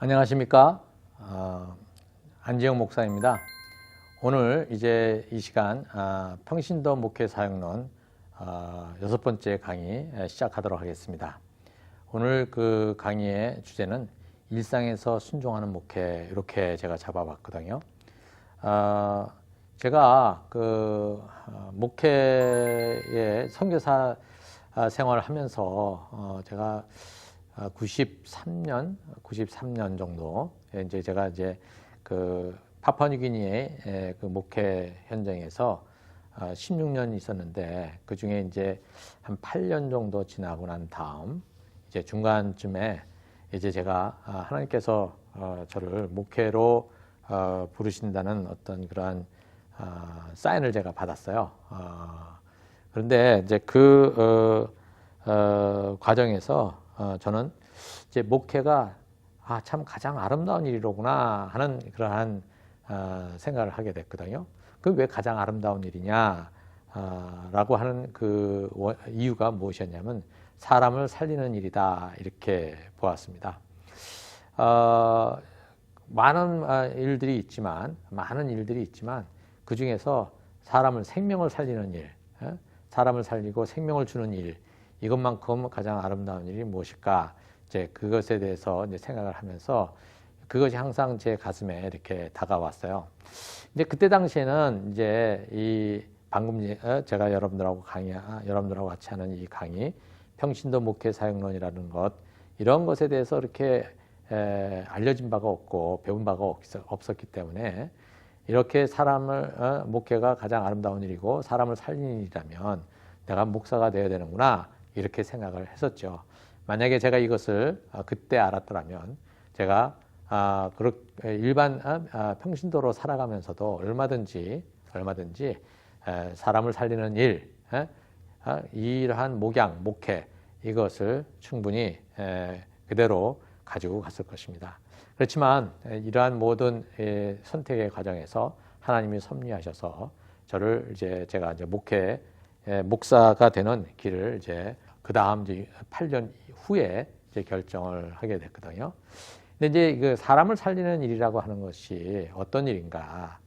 안녕하십니까? 안지영 목사입니다. 오늘 이제 이 시간 평신도 목회 사역론 6번째 강의 시작하도록 하겠습니다. 오늘 그 강의의 주제는 일상에서 순종하는 목회, 이렇게 제가 잡아봤거든요. 제가 그 목회의 선교사 생활을 하면서 제가 93년 정도 이제 제가 그 파푸아뉴기니의 그 목회 현장에서 16년 있었는데, 그 중에 이제 한 8년 정도 지나고 난 다음 이제 중간쯤에 이제 제가 하나님께서 저를 목회로 부르신다는 어떤 그러한 사인을 제가 받았어요. 그런데 이제 그 과정에서 저는 이제 목회가 참 가장 아름다운 일이로구나 하는 그러한 생각을 하게 됐거든요. 그 왜 가장 아름다운 일이냐 라고 하는 그 이유가 무엇이었냐면 사람을 살리는 일이다, 이렇게 보았습니다. 많은 일들이 있지만 그 중에서 사람을 생명을 살리는 일, 사람을 살리고 생명을 주는 일, 이것만큼 가장 아름다운 일이 무엇일까? 이제 그것에 대해서 이제 생각을 하면서 그것이 항상 제 가슴에 이렇게 다가왔어요. 이제 그때 당시에는 이제 이 방금 제가 여러분들하고 같이 하는 이 강의, 평신도 목회 사역론이라는 것, 이런 것에 대해서 이렇게 알려진 바가 없고 배운 바가 없었기 때문에, 이렇게 사람을 목회가 가장 아름다운 일이고 사람을 살리는 일이라면 내가 목사가 되어야 되는구나, 이렇게 생각을 했었죠. 만약에 제가 이것을 그때 알았더라면 제가 일반 평신도로 살아가면서도 얼마든지 사람을 살리는 일, 이러한 목회, 이것을 충분히 그대로 가지고 갔을 것입니다. 그렇지만 이러한 모든 선택의 과정에서 하나님이 섭리하셔서 저를 제가 목사가 되는 길을 그 다음 8년 후에 결정을 하게 됐거든요. 근데 이제 그 사람을 살리는 일이라고 하는 것이 어떤 일인가?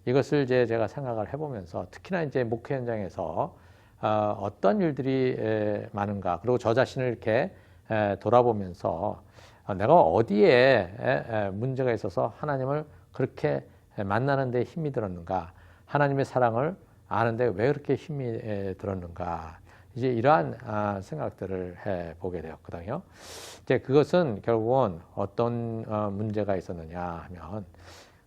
이것을 제가 생각을 해보면서, 특히나 이제 목회 현장에서 어떤 일들이 많은가? 그리고 저 자신을 이렇게 돌아보면서 내가 어디에 문제가 있어서 하나님을 그렇게 만나는 데 힘이 들었는가? 하나님의 사랑을 아는데 왜 그렇게 힘이 들었는가? 이제 이러한 생각들을 해보게 되었거든요. 이제 그것은 결국은 어떤 문제가 있었느냐 하면,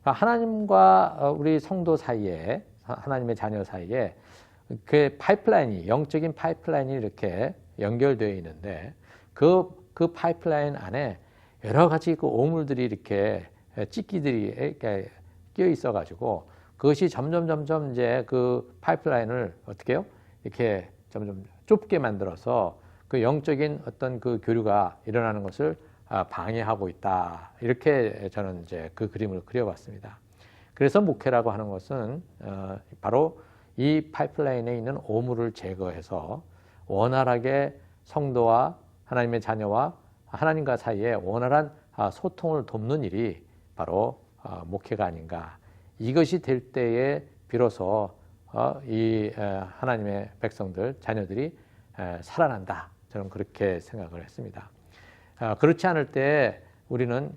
하나님과 우리 성도 사이에, 하나님의 자녀 사이에 그 파이프라인이, 영적인 파이프라인이 이렇게 연결되어 있는데, 그 파이프라인 안에 여러 가지 그 오물들이 이렇게 찌끼들이 이렇게 끼어 있어가지고, 그것이 점점 이제 그 파이프라인을 어떻게 해요? 이렇게 점점 좁게 만들어서 그 영적인 어떤 그 교류가 일어나는 것을 방해하고 있다, 이렇게 저는 이제 그 그림을 그려봤습니다. 그래서 목회라고 하는 것은 바로 이 파이프라인에 있는 오물을 제거해서 원활하게 성도와 하나님의 자녀와 하나님과 사이에 원활한 소통을 돕는 일이 바로 목회가 아닌가. 이것이 될 때에 비로소 이 하나님의 백성들, 자녀들이 살아난다, 저는 그렇게 생각을 했습니다. 그렇지 않을 때 우리는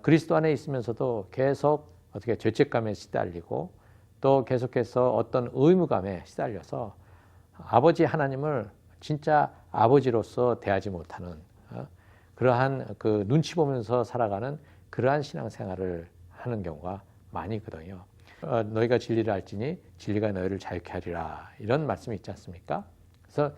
그리스도 안에 있으면서도 계속 어떻게 죄책감에 시달리고, 또 계속해서 어떤 의무감에 시달려서 아버지 하나님을 진짜 아버지로서 대하지 못하는 그러한 그 눈치 보면서 살아가는 그러한 신앙생활을 하는 경우가 많이 있거든요. 너희가 진리를 알지니 진리가 너희를 자유케 하리라, 이런 말씀이 있지 않습니까? 그래서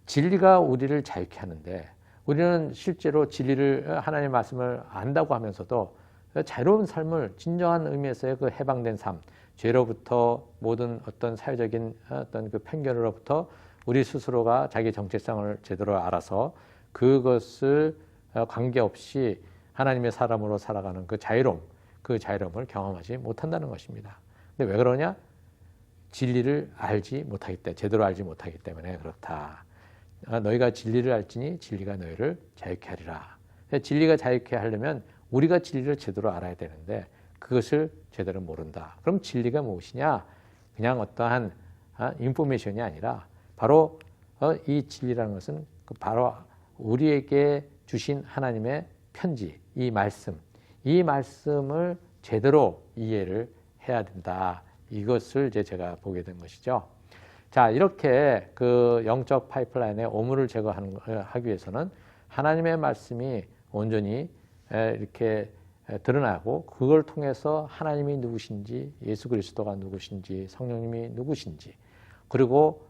진리가 우리를 자유케 하는데, 우리는 실제로 진리를, 하나님의 말씀을 안다고 하면서도 자유로운 삶을, 진정한 의미에서의 그 해방된 삶, 죄로부터, 모든 어떤 사회적인 어떤 그 편견으로부터 우리 스스로가 자기 정체성을 제대로 알아서 그것을 관계없이 하나님의 사람으로 살아가는 그 자유로움을 경험하지 못한다는 것입니다. 근데 왜 그러냐? 진리를 알지 못하기 때문에, 제대로 알지 못하기 때문에 그렇다. 너희가 진리를 알지니 진리가 너희를 자유케 하리라. 진리가 자유케 하려면 우리가 진리를 제대로 알아야 되는데 그것을 제대로 모른다. 그럼 진리가 무엇이냐? 그냥 어떠한 인포메이션이 아니라 바로 이 진리라는 것은 바로 우리에게 주신 하나님의 편지, 이 말씀을 제대로 이해를 해야 된다. 이것을 이제 제가 보게 된 것이죠. 자, 이렇게 그 영적 파이프라인에 오물을 제거하기 위해서는 하나님의 말씀이 온전히 이렇게 드러나고 그걸 통해서 하나님이 누구신지, 예수 그리스도가 누구신지, 성령님이 누구신지, 그리고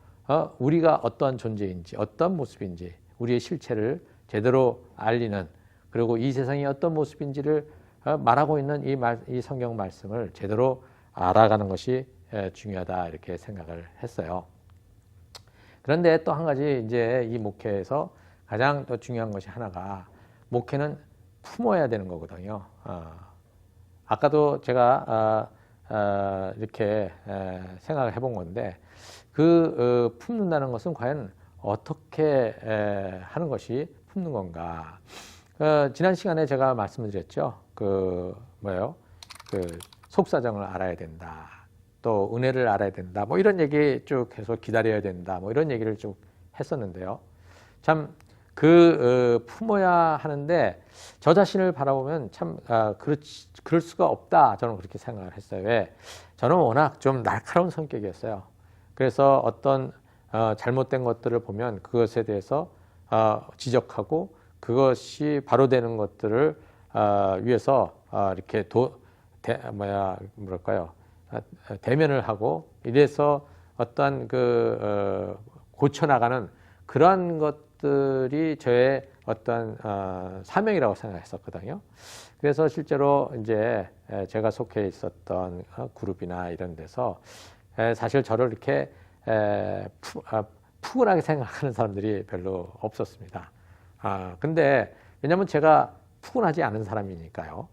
우리가 어떠한 존재인지, 어떤 모습인지, 우리의 실체를 제대로 알리는, 그리고 이 세상이 어떤 모습인지를 말하고 있는 이 성경 말씀을 제대로 알아가는 것이 중요하다 이렇게 생각을 했어요. 그런데 또 한 가지 이제 이 목회에서 가장 더 중요한 것이 하나가 목회는 품어야 되는 거거든요. 아까도 제가 이렇게 생각을 해본 건데 그 품는다는 것은 과연 어떻게 하는 것이 품는 건가? 지난 시간에 제가 말씀을 드렸죠. 그 속사정을 알아야 된다. 또 은혜를 알아야 된다. 뭐 이런 얘기 쭉 해서 기다려야 된다. 뭐 이런 얘기를 쭉 했었는데요. 참 품어야 하는데 저 자신을 바라보면 참 그럴 수가 없다. 저는 그렇게 생각을 했어요. 왜? 저는 워낙 좀 날카로운 성격이었어요. 그래서 어떤 잘못된 것들을 보면 그것에 대해서 지적하고 그것이 바로 되는 것들을 위해서 이렇게 대면을 하고 이래서 어떤 고쳐나가는 그러한 것들이 저의 어떤 사명이라고 생각했었거든요. 그래서 실제로 이제 제가 속해 있었던 그룹이나 이런 데서 사실 저를 이렇게 푸근하게 생각하는 사람들이 별로 없었습니다. 근데 왜냐하면 제가 푸근하지 않은 사람이니까요.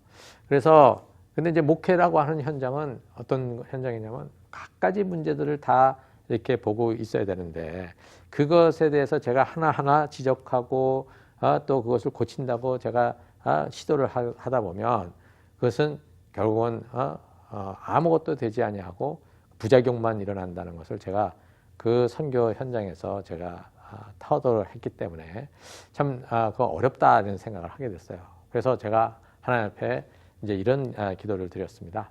그래서 근데 이제 목회라고 하는 현장은 어떤 현장이냐면 갖가지 문제들을 다 이렇게 보고 있어야 되는데 그것에 대해서 제가 하나하나 지적하고 또 그것을 고친다고 제가 시도를 하다 보면 그것은 결국은 아무것도 되지 아니하고 부작용만 일어난다는 것을 제가 그 선교 현장에서 제가 터득을 했기 때문에 참 그거 어렵다는 생각을 하게 됐어요. 그래서 제가 하나님 앞에 이제 이런 기도를 드렸습니다.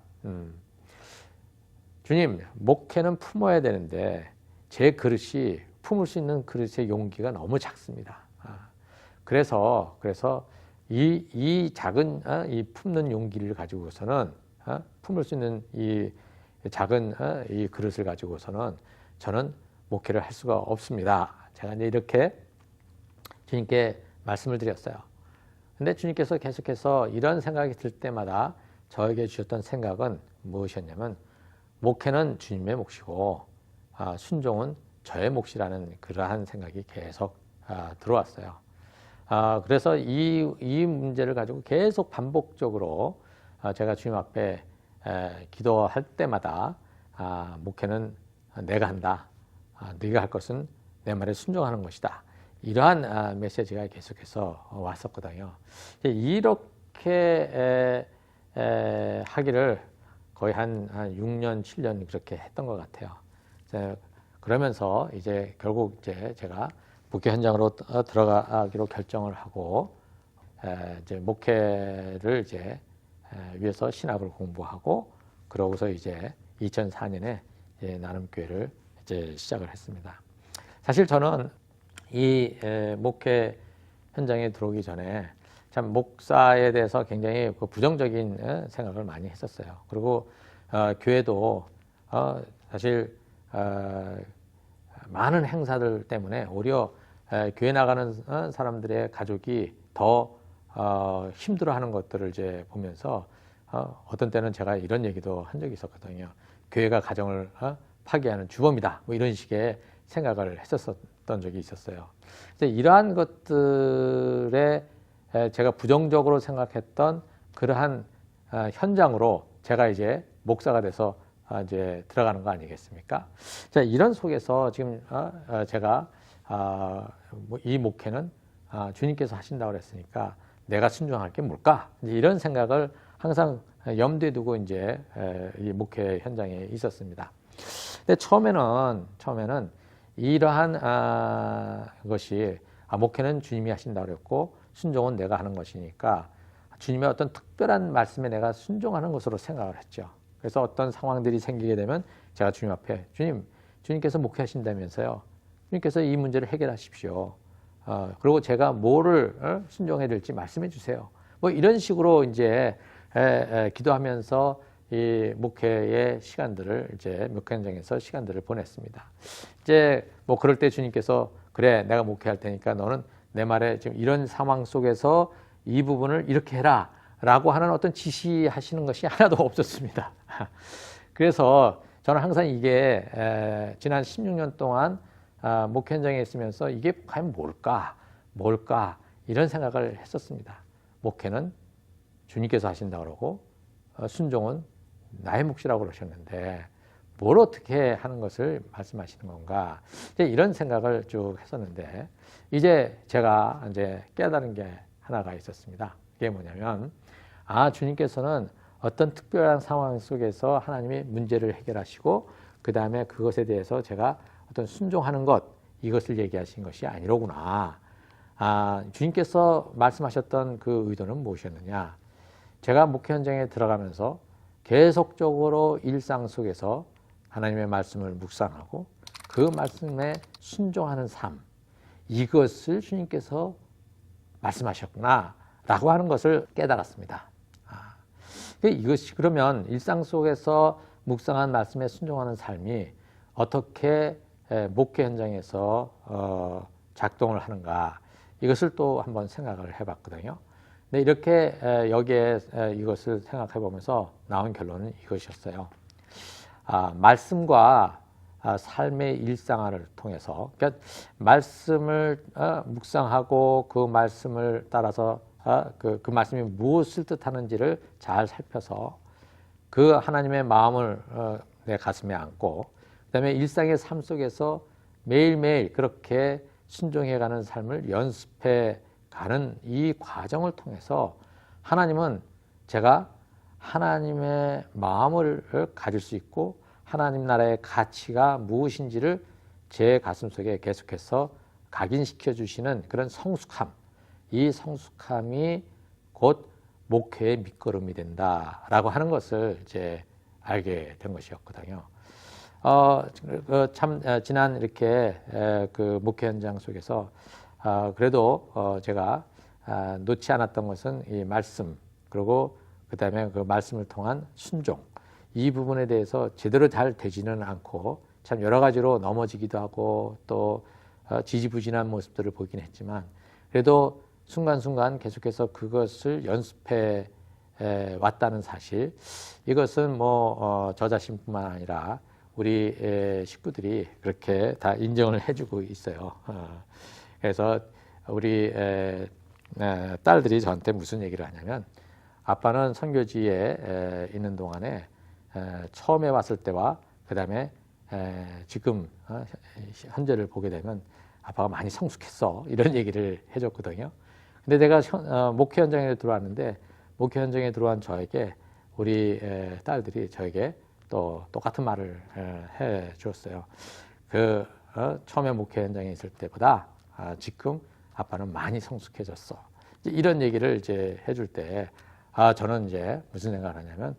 주님, 목회는 품어야 되는데 제 그릇이 품을 수 있는 그릇의 용기가 너무 작습니다. 그래서 이 작은 이 품는 용기를 가지고서는 품을 수 있는 이 작은 이 그릇을 가지고서는 저는 목회를 할 수가 없습니다. 제가 이제 이렇게 주님께 말씀을 드렸어요. 근데 주님께서 계속해서 이런 생각이 들 때마다 저에게 주셨던 생각은 무엇이었냐면 목회는 주님의 몫이고 순종은 저의 몫이라는 그러한 생각이 계속 들어왔어요. 그래서 이 문제를 가지고 계속 반복적으로 제가 주님 앞에 기도할 때마다 목회는 내가 한다. 네가 할 것은 내 말에 순종하는 것이다. 이러한 메시지가 계속해서 왔었거든요. 이렇게 하기를 거의 한 6년, 7년 그렇게 했던 것 같아요. 그러면서 이제 결국 이제 제가 목회 현장으로 들어가기로 결정을 하고 이제 목회를 이제 위해서 신학을 공부하고 그러고서 이제 2004년에 나눔교회를 이제 시작을 했습니다. 사실 저는 이 목회 현장에 들어오기 전에 참 목사에 대해서 굉장히 부정적인 생각을 많이 했었어요. 그리고 교회도 사실 많은 행사들 때문에 오히려 교회 나가는 사람들의 가족이 더 힘들어하는 것들을 이제 보면서 어떤 때는 제가 이런 얘기도 한 적이 있었거든요. 교회가 가정을 파괴하는 주범이다. 뭐 이런 식의 생각을 했었던 적이 있었어요. 이러한 것들에 제가 부정적으로 생각했던 그러한 현장으로 제가 이제 목사가 돼서 이제 들어가는 거 아니겠습니까? 자, 이런 속에서 지금 제가 이 목회는 주님께서 하신다고 그랬으니까 내가 순종할 게 뭘까? 이제 이런 생각을 항상 염두에 두고 이제 이 목회 현장에 있었습니다. 근데 처음에는 이러한 것이 목회는 주님이 하신다고 그랬고 순종은 내가 하는 것이니까 주님의 어떤 특별한 말씀에 내가 순종하는 것으로 생각을 했죠. 그래서 어떤 상황들이 생기게 되면 제가 주님 앞에 주님께서 목회하신다면서요. 주님께서 이 문제를 해결하십시오. 그리고 제가 뭐를 순종해야 될지 말씀해 주세요. 뭐 이런 식으로 이제 기도하면서 이 목회의 시간들을 이제 목회 현장에서 시간들을 보냈습니다. 이제 뭐 그럴 때 주님께서 그래 내가 목회할 테니까 너는 내 말에 지금 이런 상황 속에서 이 부분을 이렇게 해라 라고 하는 어떤 지시하시는 것이 하나도 없었습니다. 그래서 저는 항상 이게 지난 16년 동안 목회 현장에 있으면서 이게 과연 뭘까 이런 생각을 했었습니다. 목회는 주님께서 하신다고 그러고 순종은 나의 몫이라고 그러셨는데 뭘 어떻게 하는 것을 말씀하시는 건가 이제 이런 생각을 쭉 했었는데 이제 제가 이제 깨달은 게 하나가 있었습니다. 그게 뭐냐면 주님께서는 어떤 특별한 상황 속에서 하나님이 문제를 해결하시고 그 다음에 그것에 대해서 제가 어떤 순종하는 것 이것을 얘기하신 것이 아니로구나. 주님께서 말씀하셨던 그 의도는 무엇이었느냐. 제가 목회 현장에 들어가면서 계속적으로 일상 속에서 하나님의 말씀을 묵상하고 그 말씀에 순종하는 삶 이것을 주님께서 말씀하셨구나 라고 하는 것을 깨달았습니다. 이것이 그러면 일상 속에서 묵상한 말씀에 순종하는 삶이 어떻게 목회 현장에서 작동을 하는가 이것을 또 한번 생각을 해봤거든요. 근데 이렇게 여기에 이것을 생각해 보면서 나온 결론은 이것이었어요. 말씀과 삶의 일상화를 통해서 그러니까 말씀을 묵상하고 그 말씀을 따라서 그 말씀이 무엇을 뜻하는지를 잘 살펴서 그 하나님의 마음을 내 가슴에 안고 그다음에 일상의 삶 속에서 매일매일 그렇게 순종해가는 삶을 연습해가는 이 과정을 통해서 하나님은 제가 하나님의 마음을 가질 수 있고 하나님 나라의 가치가 무엇인지를 제 가슴속에 계속해서 각인시켜 주시는 그런 성숙함 이 성숙함이 곧 목회의 밑거름이 된다라고 하는 것을 이제 알게 된 것이었거든요. 지난 이렇게 그 목회 현장 속에서 그래도 제가 놓지 않았던 것은 이 말씀 그리고 그 다음에 그 말씀을 통한 순종 이 부분에 대해서 제대로 잘 되지는 않고 참 여러 가지로 넘어지기도 하고 또 지지부진한 모습들을 보긴 했지만 그래도 순간순간 계속해서 그것을 연습해 왔다는 사실 이것은 뭐 저 자신뿐만 아니라 우리 식구들이 그렇게 다 인정을 해주고 있어요. 그래서 우리 딸들이 저한테 무슨 얘기를 하냐면 아빠는 선교지에 있는 동안에 처음에 왔을 때와 그 다음에 지금 현재를 보게 되면 아빠가 많이 성숙했어 이런 얘기를 해줬거든요. 근데 내가 목회 현장에 들어왔는데 목회 현장에 들어온 저에게 우리 딸들이 저에게 또 똑같은 말을 해 주었어요. 처음에 목회 현장에 있을 때보다 지금 아빠는 많이 성숙해졌어. 이런 얘기를 이제 해줄 때 저는 이제 무슨 생각을 하냐면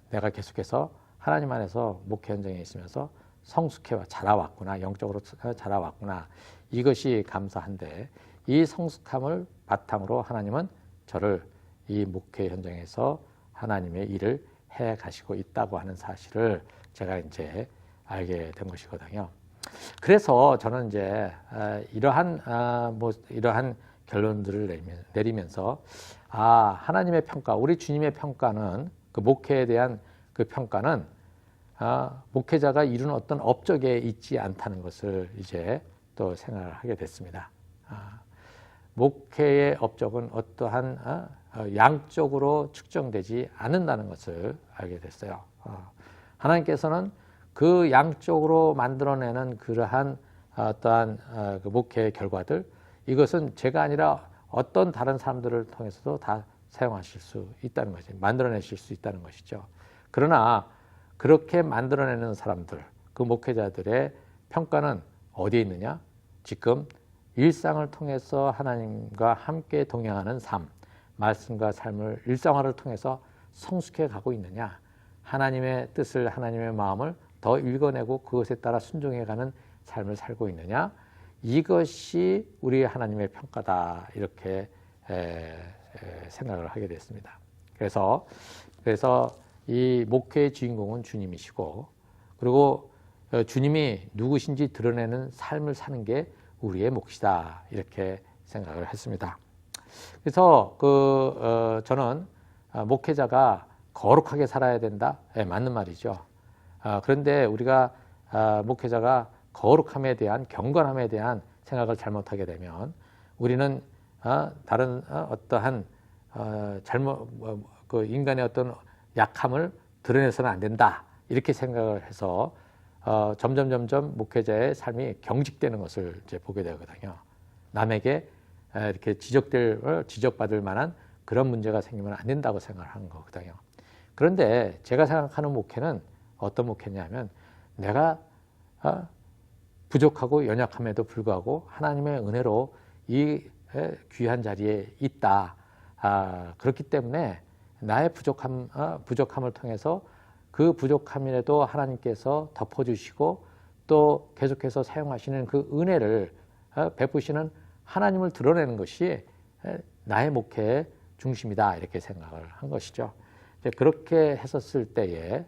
내가 계속해서 하나님 안에서 목회 현장에 있으면서 성숙해 자라왔구나 영적으로 자라왔구나 이것이 감사한데 이 성숙함을 바탕으로 하나님은 저를 이 목회 현장에서 하나님의 일을 해 가시고 있다고 하는 사실을 제가 이제 알게 된 것이거든요. 그래서 저는 이제 이러한 결론들을 내리면서 하나님의 평가, 우리 주님의 평가는 그 목회에 대한 그 평가는 목회자가 이루는 어떤 업적에 있지 않다는 것을 이제 또 생각을 하게 됐습니다. 목회의 업적은 어떠한 양적으로 측정되지 않는다는 것을 알게 됐어요. 하나님께서는 그 양적으로 만들어내는 그러한 어떠한 그 목회의 결과들 이것은 제가 아니라 어떤 다른 사람들을 통해서도 다 사용하실 수 있다는 거죠. 만들어내실 수 있다는 것이죠. 그러나 그렇게 만들어내는 사람들, 그 목회자들의 평가는 어디에 있느냐? 지금 일상을 통해서 하나님과 함께 동행하는 삶, 말씀과 삶을 일상화를 통해서 성숙해 가고 있느냐? 하나님의 뜻을, 하나님의 마음을 더 읽어내고 그것에 따라 순종해가는 삶을 살고 있느냐? 이것이 우리 하나님의 평가다, 이렇게 생각을 하게 됐습니다. 그래서 이 목회의 주인공은 주님이시고, 그리고 주님이 누구신지 드러내는 삶을 사는 게 우리의 몫이다, 이렇게 생각을 했습니다. 그래서 저는 목회자가 거룩하게 살아야 된다, 맞는 말이죠. 그런데 우리가 목회자가 거룩함에 대한, 경건함에 대한 생각을 잘못하게 되면 우리는 다른 어떠한 인간의 어떤 약함을 드러내서는 안 된다, 이렇게 생각을 해서 점점 목회자의 삶이 경직되는 것을 이제 보게 되거든요. 남에게 이렇게 지적받을 만한 그런 문제가 생기면 안 된다고 생각을 하는 거거든요. 그런데 제가 생각하는 목회는 어떤 목회냐면, 내가 부족하고 연약함에도 불구하고 하나님의 은혜로 이 귀한 자리에 있다. 그렇기 때문에 나의 부족함을 통해서 그 부족함이라도 하나님께서 덮어주시고 또 계속해서 사용하시는 그 은혜를 베푸시는 하나님을 드러내는 것이 나의 목회의 중심이다, 이렇게 생각을 한 것이죠. 그렇게 했었을 때에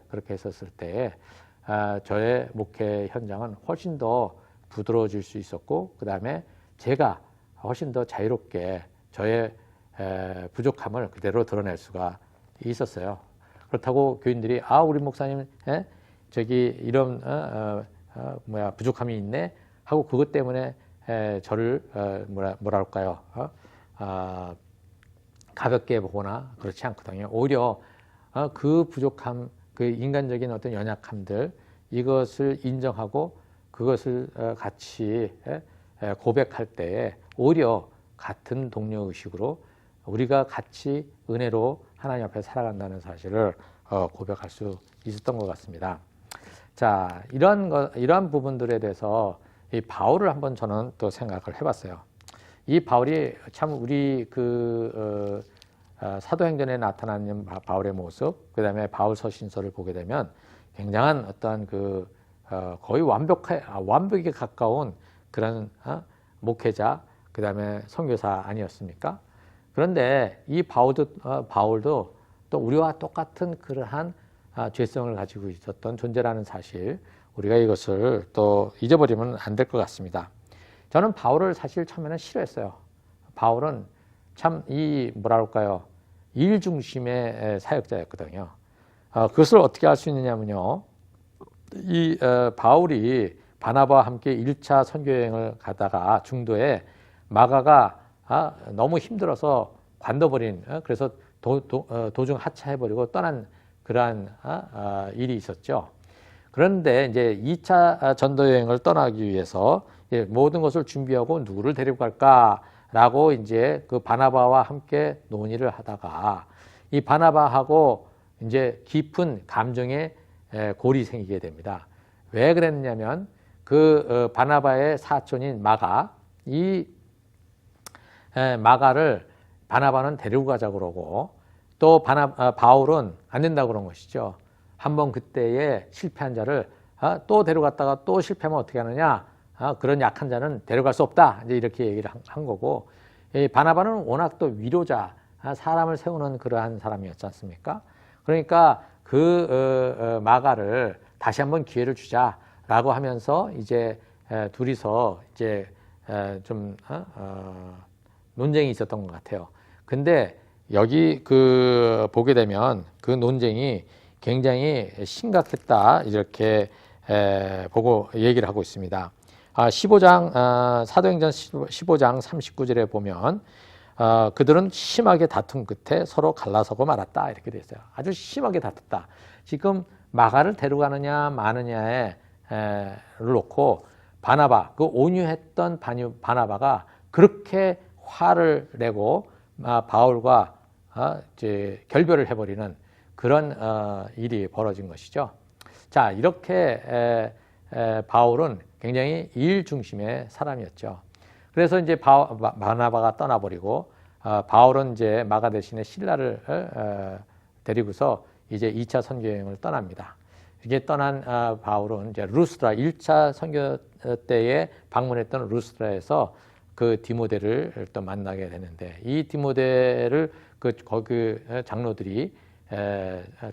저의 목회 현장은 훨씬 더 부드러워질 수 있었고, 그 다음에 제가 훨씬 더 자유롭게 저의 부족함을 그대로 드러낼 수가 있었어요. 그렇다고 교인들이 우리 목사님 저기 이런 부족함이 있네 하고 그것 때문에 저를 뭐랄까요, 가볍게 보거나 그렇지 않거든요. 오히려 그 부족함, 그 인간적인 어떤 연약함들, 이것을 인정하고 그것을 같이 고백할 때에 오히려 같은 동료 의식으로 우리가 같이 은혜로 하나님 앞에 살아간다는 사실을 고백할 수 있었던 것 같습니다. 자, 이러한 부분들에 대해서 이 바울을 한번 저는 또 생각을 해봤어요. 이 바울이 참 우리 사도행전에 나타나는 바울의 모습, 그 다음에 바울 서신서를 보게 되면 굉장한 어떤 거의 완벽에 가까운 그런 목회자, 그 다음에 선교사 아니었습니까? 그런데 이 바울도 또 우리와 똑같은 그러한 죄성을 가지고 있었던 존재라는 사실, 우리가 이것을 또 잊어버리면 안 될 것 같습니다. 저는 바울을 사실 처음에는 싫어했어요. 바울은 참 일 중심의 사역자였거든요. 그것을 어떻게 알 수 있느냐면요, 바울이 바나바와 함께 1차 선교여행을 가다가 중도에 마가가 너무 힘들어서 관둬버린, 그래서 도중 하차해버리고 떠난 그러한 일이 있었죠. 그런데 이제 2차 전도 여행을 떠나기 위해서 모든 것을 준비하고 누구를 데리고 갈까라고 이제 그 바나바와 함께 논의를 하다가 이 바나바하고 이제 깊은 감정의 골이 생기게 됩니다. 왜 그랬냐면 그 바나바의 사촌인 마가, 이 마가를 바나바는 데리고 가자고 그러고 또 바울은 안 된다고 그런 것이죠. 한번 그때에 실패한 자를 또 데려갔다가 또 실패하면 어떻게 하느냐, 그런 약한 자는 데려갈 수 없다, 이제 이렇게 얘기를 한 거고, 이 바나바는 워낙 또 위로자, 사람을 세우는 그러한 사람이었지 않습니까? 그러니까 마가를 다시 한번 기회를 주자라고 하면서 이제 둘이서 이제 좀 논쟁이 있었던 것 같아요. 근데 여기 보게 되면 그 논쟁이 굉장히 심각했다, 이렇게 보고 얘기를 하고 있습니다. 15장 사도행전 15장 39절에 보면 그들은 심하게 다툰 끝에 서로 갈라서고 말았다, 이렇게 되어 있어요. 아주 심하게 다퉜다. 지금 마가를 데려가느냐 마느냐를 놓고 바나바, 그 온유했던 바나바가 그렇게 화를 내고 바울과 이제 결별을 해버리는 그런 일이 벌어진 것이죠. 자, 이렇게 바울은 굉장히 일 중심의 사람이었죠. 그래서 이제 바나바가 떠나버리고 바울은 이제 마가 대신에 실라를 데리고서 이제 2차 선교 여행을 떠납니다. 이게 떠난 바울은 이제 루스드라 1차 선교 때에 방문했던 루스드라에서 그 디모데를 또 만나게 되는데, 이 디모데를 거기 장로들이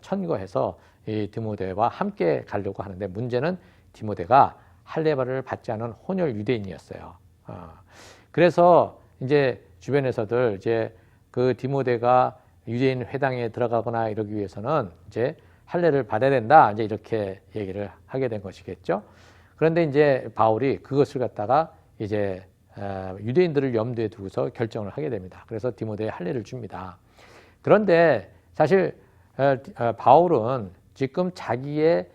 천거해서 이 디모데와 함께 가려고 하는데, 문제는 디모데가 할례바를 받지 않은 혼혈 유대인이었어요. 그래서 이제 주변에서들 이제 그 디모데가 유대인 회당에 들어가거나 이러기 위해서는 이제 할례를 받아야 된다, 이제 이렇게 얘기를 하게 된 것이겠죠. 그런데 이제 바울이 그것을 갖다가 이제 유대인들을 염두에 두고서 결정을 하게 됩니다. 그래서 디모데에 할례를 줍니다. 그런데 사실 바울은 지금 자기의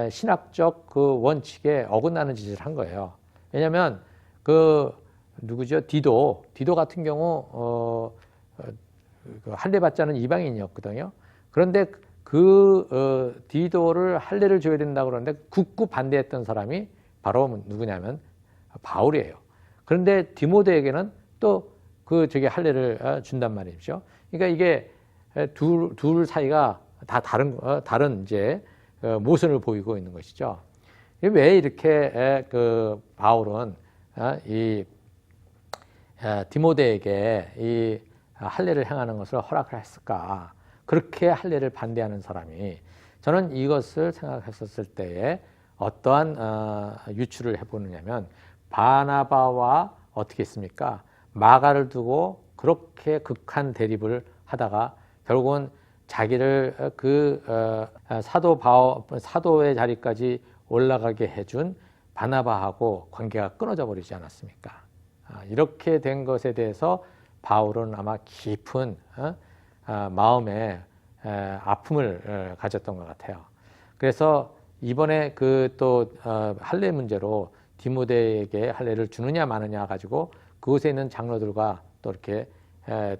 신학적 그 원칙에 어긋나는 짓을 한 거예요. 왜냐하면 그 누구죠? 디도 같은 경우 할례 받지 않은 이방인이었거든요. 그런데 디도를 할례를 줘야 된다고 그러는데 굳고 반대했던 사람이 바로 누구냐면 바울이에요. 그런데 디모데에게는 또 할례를 준단 말이죠. 그러니까 이게 둘 사이가 다 다른 이제 모습을 보이고 있는 것이죠. 왜 이렇게 바울은 이 디모데에게 이 할례를 행하는 것을 허락을 했을까? 그렇게 할례를 반대하는 사람이, 저는 이것을 생각했었을 때에 어떠한 유추를 해보느냐면, 바나바와 어떻게 했습니까? 마가를 두고 그렇게 극한 대립을 하다가 결국은 자기를 사도의 자리까지 올라가게 해준 바나바하고 관계가 끊어져 버리지 않았습니까? 이렇게 된 것에 대해서 바울은 아마 깊은 마음의 아픔을 가졌던 것 같아요. 그래서 이번에 또 할례 문제로 디모데에게 할례를 주느냐 마느냐 가지고 그곳에 있는 장로들과 또 이렇게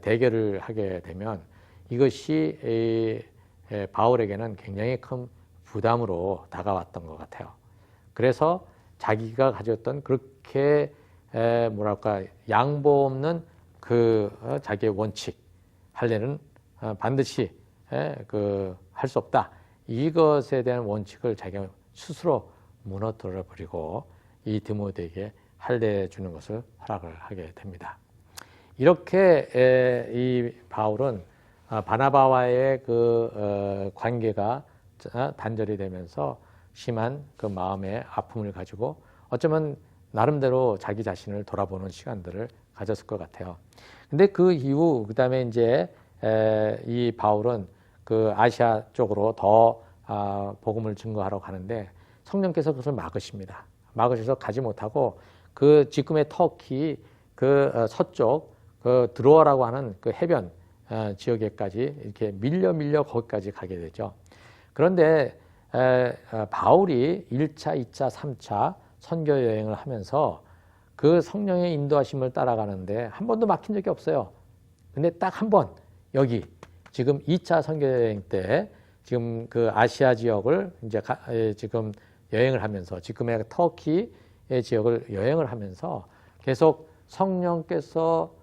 대결을 하게 되면, 이것이 바울에게는 굉장히 큰 부담으로 다가왔던 것 같아요. 그래서 자기가 가졌던 그렇게 양보 없는 자기의 원칙, 할례는 반드시 할 수 없다, 이것에 대한 원칙을 자기가 스스로 무너뜨려 버리고 이 디모데에게 할례 주는 것을 허락을 하게 됩니다. 이렇게 이 바울은 바나바와의 관계가 단절이 되면서 심한 그 마음의 아픔을 가지고 어쩌면 나름대로 자기 자신을 돌아보는 시간들을 가졌을 것 같아요. 근데 그 이후 그다음에 이제 이 바울은 그 아시아 쪽으로 더 복음을 증거하러 가는데 성령께서 그것을 막으십니다. 막으셔서 가지 못하고 지금의 터키 서쪽 드로아라고 하는 그 해변 지역에까지 이렇게 밀려 거기까지 가게 되죠. 그런데 바울이 1차, 2차, 3차 선교 여행을 하면서 그 성령의 인도하심을 따라가는데 한 번도 막힌 적이 없어요. 근데 딱 한 번, 여기 지금 2차 선교 여행 때 지금 그 아시아 지역을 이제 지금 여행을 하면서, 지금의 터키의 지역을 여행을 하면서 계속 성령께서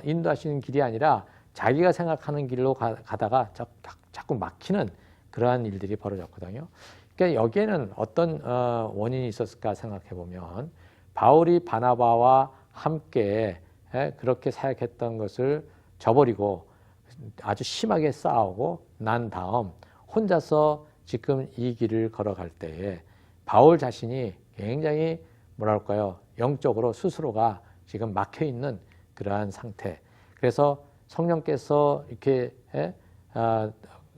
인도하시는 길이 아니라 자기가 생각하는 길로 가다가 자꾸 막히는 그러한 일들이 벌어졌거든요. 그러니까 여기에는 어떤 원인이 있었을까 생각해 보면, 바울이 바나바와 함께 그렇게 사역했던 것을 저버리고 아주 심하게 싸우고 난 다음 혼자서 지금 이 길을 걸어갈 때에 바울 자신이 굉장히 영적으로 스스로가 지금 막혀 있는 그러한 상태. 그래서 성령께서 이렇게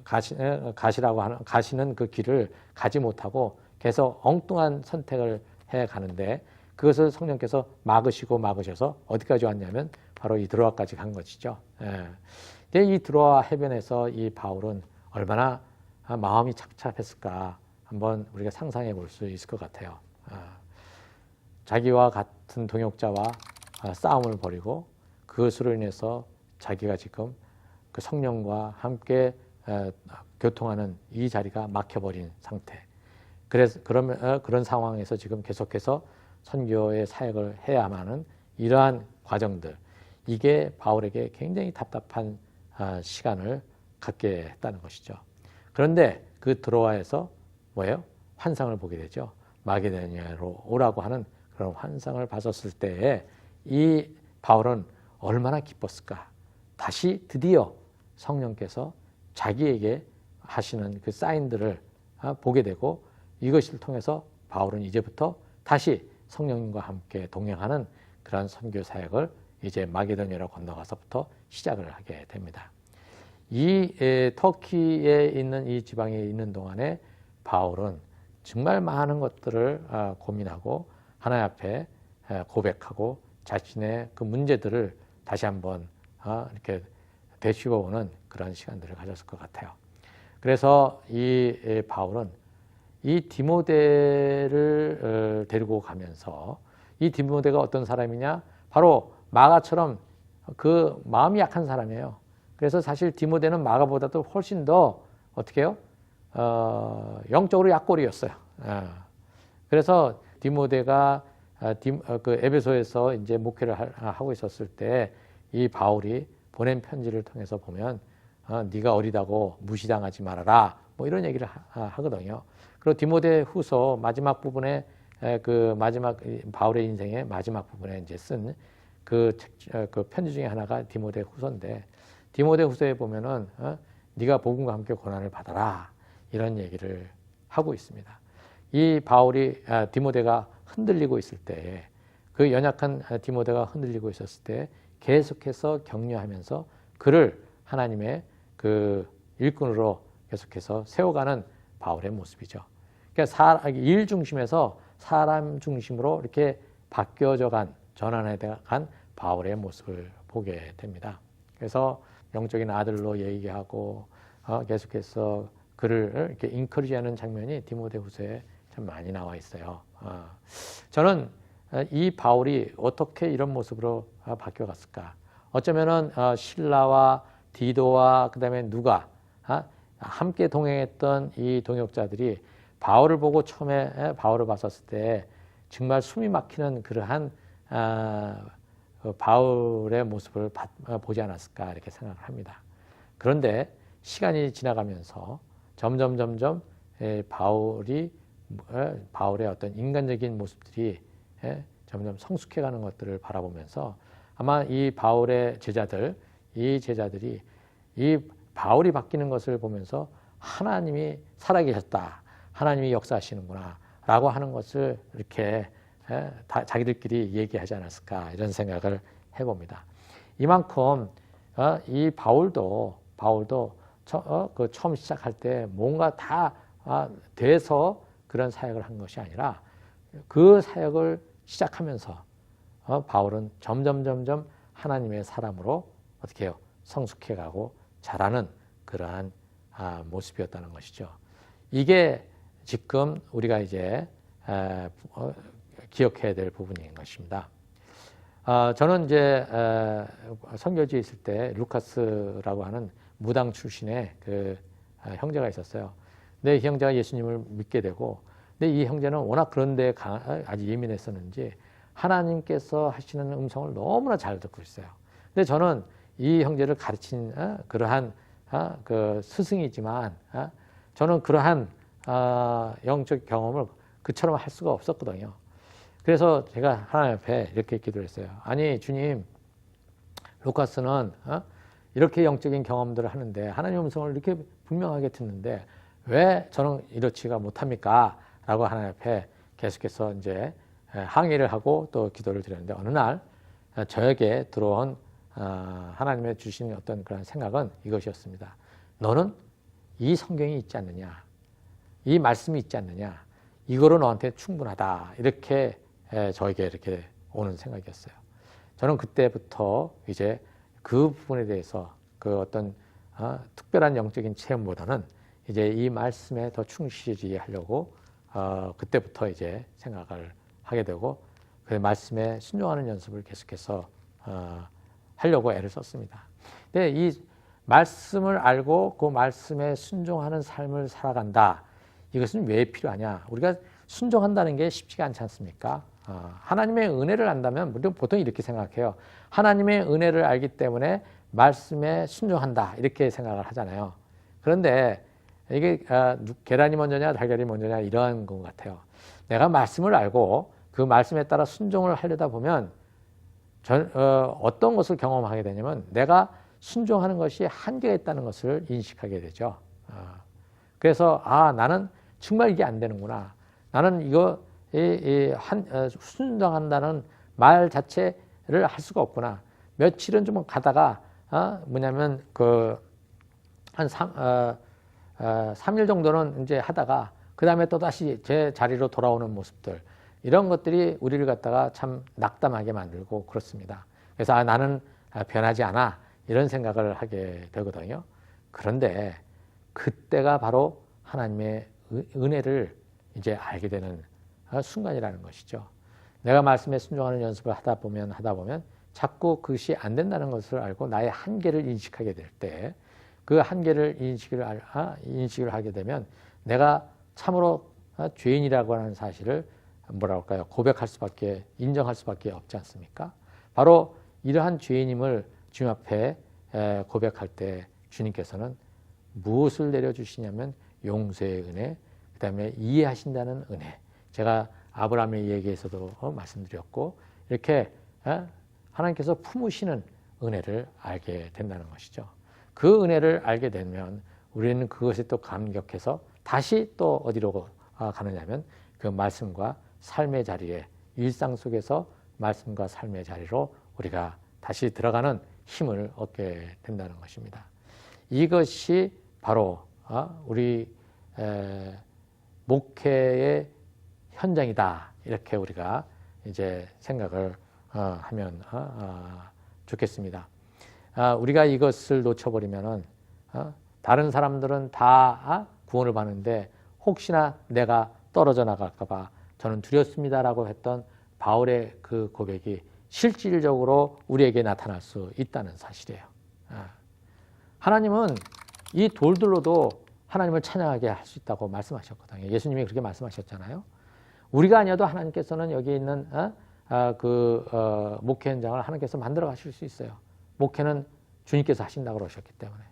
가시는 그 길을 가지 못하고 계속 엉뚱한 선택을 해 가는데, 그것을 성령께서 막으셔서 어디까지 왔냐면 바로 이 드로아까지 간 것이죠. 이 드로아 해변에서 이 바울은 얼마나 마음이 착잡했을까 한번 우리가 상상해 볼 수 있을 것 같아요. 자기와 같은 동역자와 싸움을 벌이고 그것으로 인해서 자기가 지금 그 성령과 함께 교통하는 이 자리가 막혀버린 상태. 그래서 그런 상황에서 지금 계속해서 선교의 사역을 해야만 하는 이러한 과정들, 이게 바울에게 굉장히 답답한 시간을 갖게 했다는 것이죠. 그런데 그 드로아에서 뭐예요? 환상을 보게 되죠. 마게도니아로 오라고 하는 그런 환상을 봤었을 때에 이 바울은 얼마나 기뻤을까. 다시 드디어 성령께서 자기에게 하시는 그 사인들을 보게 되고, 이것을 통해서 바울은 이제부터 다시 성령님과 함께 동행하는 그런 선교 사역을 이제 마게도니아로 건너가서부터 시작을 하게 됩니다. 이 터키에 있는 이 지방에 있는 동안에 바울은 정말 많은 것들을 고민하고 하나님 앞에 고백하고 자신의 그 문제들을 다시 한번 이렇게 되짚어보는 그런 시간들을 가졌을 것 같아요. 그래서 이 바울은 이 디모데를 데리고 가면서, 이 디모데가 어떤 사람이냐? 바로 마가처럼 그 마음이 약한 사람이에요. 그래서 사실 디모데는 마가보다도 훨씬 더 어떻게 해요? 영적으로 약골이었어요. 그래서 디모데가 그 에베소에서 이제 목회를 하고 있었을 때 이 바울이 보낸 편지를 통해서 보면 네가 어리다고 무시당하지 말아라, 뭐 이런 얘기를 하거든요. 그리고 디모데 후서 마지막 부분에 그 마지막 바울의 인생의 마지막 부분에 이제 쓴 그 편지 중에 하나가 디모데 후서인데, 디모데 후서에 보면은 네가 복음과 함께 고난을 받아라, 이런 얘기를 하고 있습니다. 이 바울이 디모데가 흔들리고 있을 때, 그 연약한 디모데가 흔들리고 있었을 때 계속해서 격려하면서 그를 하나님의 그 일꾼으로 계속해서 세워가는 바울의 모습이죠. 그러니까 일 중심에서 사람 중심으로 이렇게 바뀌어져 간, 전환해 간 바울의 모습을 보게 됩니다. 그래서 영적인 아들로 얘기하고 계속해서 그를 이렇게 인커리지하는 장면이 디모데후서에 참 많이 나와 있어요. 저는 이 바울이 어떻게 이런 모습으로 바뀌어갔을까? 어쩌면은 실라와 디도와 그다음에 누가 함께 동행했던 이 동역자들이 바울을 보고 처음에 바울을 봤었을 때 정말 숨이 막히는 그러한 바울의 모습을 보지 않았을까, 이렇게 생각을 합니다. 그런데 시간이 지나가면서 점점 바울의 어떤 인간적인 모습들이 점점 성숙해가는 것들을 바라보면서 아마 이 바울의 제자들이 이 바울이 바뀌는 것을 보면서 하나님이 살아계셨다, 하나님이 역사하시는구나 라고 하는 것을 이렇게 자기들끼리 얘기하지 않았을까, 이런 생각을 해봅니다. 이만큼 이 바울도 처음 시작할 때 뭔가 다 돼서 그런 사역을 한 것이 아니라, 그 사역을 시작하면서 바울은 점점 하나님의 사람으로 어떻게 해요? 성숙해가고 자라는 그러한 모습이었다는 것이죠. 이게 지금 우리가 이제 기억해야 될 부분인 것입니다. 저는 이제 선교지에 있을 때 루카스라고 하는 무당 출신의 그 형제가 있었어요. 근데 이 형제가 예수님을 믿게 되고, 근데 이 형제는 워낙 그런 데 아주 예민했었는지 하나님께서 하시는 음성을 너무나 잘 듣고 있어요. 근데 저는 이 형제를 가르친 그러한 그 스승이지만 저는 그러한 영적 경험을 그처럼 할 수가 없었거든요. 그래서 제가 하나님 앞에 이렇게 기도를 했어요. 아니 주님, 루카스는 이렇게 영적인 경험들을 하는데 하나님 음성을 이렇게 분명하게 듣는데 왜 저는 이렇지가 못합니까? 라고 하나님 앞에 계속해서 이제 항의를 하고 또 기도를 드렸는데, 어느 날 저에게 들어온 하나님의 주신 어떤 그런 생각은 이것이었습니다. 너는 이 성경이 있지 않느냐, 이 말씀이 있지 않느냐, 이거로 너한테 충분하다, 이렇게 저에게 이렇게 오는 생각이었어요. 저는 그때부터 이제 그 부분에 대해서 그 어떤 특별한 영적인 체험보다는 이제 이 말씀에 더 충실히 하려고 그때부터 이제 생각을 하게 되고, 그 말씀에 순종하는 연습을 계속해서 하려고 애를 썼습니다. 근데 이 말씀을 알고 그 말씀에 순종하는 삶을 살아간다. 이것은 왜 필요하냐? 우리가 순종한다는 게 쉽지가 않지 않습니까? 하나님의 은혜를 안다면 우리는 보통 이렇게 생각해요. 하나님의 은혜를 알기 때문에 말씀에 순종한다. 이렇게 생각을 하잖아요. 그런데 이게 계란이 먼저냐 달걀이 먼저냐 이런 것 같아요. 내가 말씀을 알고 그 말씀에 따라 순종을 하려다 보면 어떤 것을 경험하게 되냐면 내가 순종하는 것이 한계가 있다는 것을 인식하게 되죠. 그래서 나는 정말 이게 안 되는구나. 나는 이거 순종한다는 말 자체를 할 수가 없구나. 며칠은 좀 가다가 뭐냐면 한 3일 정도는 이제 하다가 그 다음에 또 다시 제 자리로 돌아오는 모습들 이런 것들이 우리를 갖다가 참 낙담하게 만들고 그렇습니다. 그래서 나는 변하지 않아 이런 생각을 하게 되거든요. 그런데 그때가 바로 하나님의 은혜를 이제 알게 되는 순간이라는 것이죠. 내가 말씀에 순종하는 연습을 하다 보면 자꾸 그것이 안 된다는 것을 알고 나의 한계를 인식하게 될 때 그 한계를 인식을 하게 되면 내가 참으로 죄인이라고 하는 사실을 뭐랄까요? 고백할 수밖에 인정할 수밖에 없지 않습니까? 바로 이러한 죄인임을 주님 앞에 고백할 때 주님께서는 무엇을 내려주시냐면 용서의 은혜, 그 다음에 이해하신다는 은혜. 제가 아브라함의 얘기에서도 말씀드렸고 이렇게 하나님께서 품으시는 은혜를 알게 된다는 것이죠. 그 은혜를 알게 되면 우리는 그것에 또 감격해서 다시 또 어디로 가느냐면 그 말씀과 삶의 자리에 일상 속에서 말씀과 삶의 자리로 우리가 다시 들어가는 힘을 얻게 된다는 것입니다. 이것이 바로 우리 목회의 현장이다. 이렇게 우리가 이제 생각을 하면 좋겠습니다. 우리가 이것을 놓쳐버리면은 다른 사람들은 다 구원을 받는데 혹시나 내가 떨어져 나갈까봐 저는 두렵습니다라고 했던 바울의 그 고백이 실질적으로 우리에게 나타날 수 있다는 사실이에요. 하나님은 이 돌들로도 하나님을 찬양하게 할 수 있다고 말씀하셨거든요. 예수님이 그렇게 말씀하셨잖아요. 우리가 아니어도 하나님께서는 여기 있는 목회 현장을 하나님께서 만들어 가실 수 있어요. 목회는 주님께서 하신다고 그러셨기 때문에.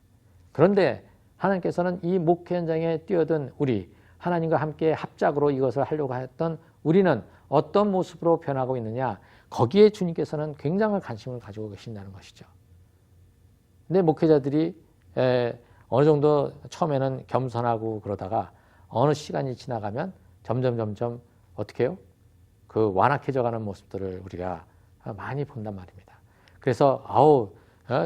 그런데 하나님께서는 이 목회 현장에 뛰어든 우리 하나님과 함께 합작으로 이것을 하려고 했던 우리는 어떤 모습으로 변하고 있느냐, 거기에 주님께서는 굉장한 관심을 가지고 계신다는 것이죠. 근데 목회자들이 어느 정도 처음에는 겸손하고 그러다가 어느 시간이 지나가면 점점 어떻게 해요? 그 완악해져가는 모습들을 우리가 많이 본단 말입니다. 그래서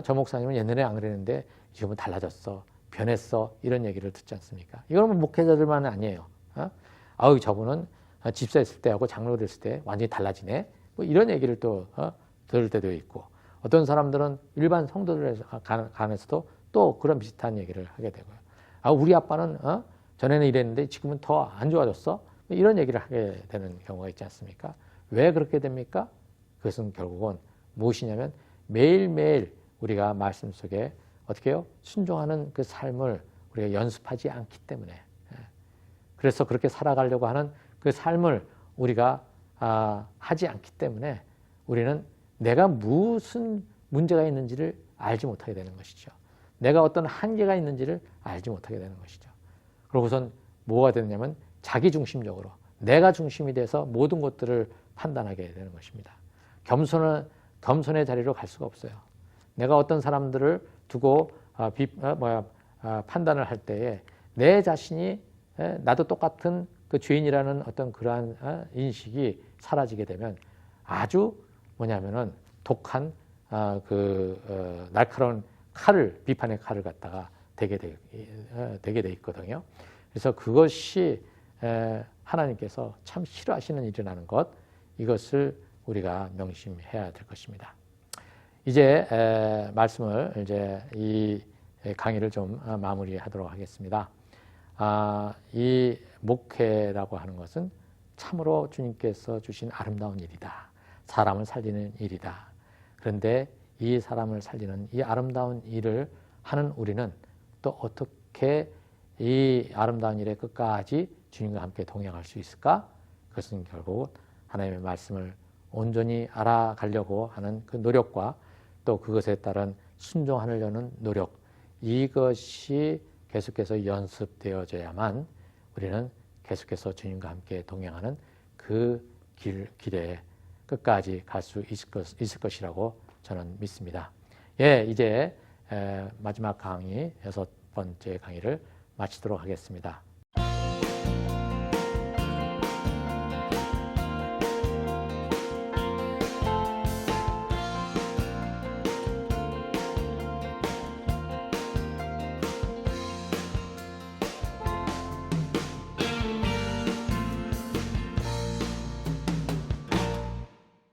저 목사님은 옛날에 안 그랬는데 지금은 달라졌어, 변했어, 이런 얘기를 듣지 않습니까? 이건 뭐 목회자들만은 아니에요. 저분은 집사했을 때하고 장로 됐을 때 완전히 달라지네, 뭐 이런 얘기를 또 들을 때도 있고, 어떤 사람들은 일반 성도들 간에서도 또 그런 비슷한 얘기를 하게 되고요. 우리 아빠는 전에는 이랬는데 지금은 더 안 좋아졌어, 이런 얘기를 하게 되는 경우가 있지 않습니까? 왜 그렇게 됩니까? 그것은 결국은 무엇이냐면 매일매일 우리가 말씀 속에 어떻게 해요? 순종하는 그 삶을 우리가 연습하지 않기 때문에, 그래서 그렇게 살아가려고 하는 그 삶을 우리가 하지 않기 때문에 우리는 내가 무슨 문제가 있는지를 알지 못하게 되는 것이죠. 내가 어떤 한계가 있는지를 알지 못하게 되는 것이죠. 그러고선 뭐가 되느냐면 자기중심적으로 내가 중심이 돼서 모든 것들을 판단하게 되는 것입니다. 겸손의 자리로 갈 수가 없어요. 내가 어떤 사람들을 두고 판단을 할 때에 내 자신이 나도 똑같은 그 죄인이라는 어떤 그러한 인식이 사라지게 되면 아주 뭐냐면은 독한 날카로운 비판의 칼을 갖다가 되게 돼 있거든요. 그래서 그것이 하나님께서 참 싫어하시는 일이라는 것, 이것을 우리가 명심해야 될 것입니다. 이제 말씀을 이제 이 강의를 좀 마무리하도록 하겠습니다. 이 목회라고 하는 것은 참으로 주님께서 주신 아름다운 일이다. 사람을 살리는 일이다. 그런데 이 사람을 살리는 이 아름다운 일을 하는 우리는 또 어떻게 이 아름다운 일의 끝까지 주님과 함께 동행할 수 있을까? 그것은 결국 하나님의 말씀을 온전히 알아가려고 하는 그 노력과 또 그것에 따른 순종하려는 노력, 이것이 계속해서 연습되어져야만 우리는 계속해서 주님과 함께 동행하는 그 길에 끝까지 갈 수 있을 것이라고 저는 믿습니다. 예, 이제 마지막 강의, 6번째 강의를 마치도록 하겠습니다.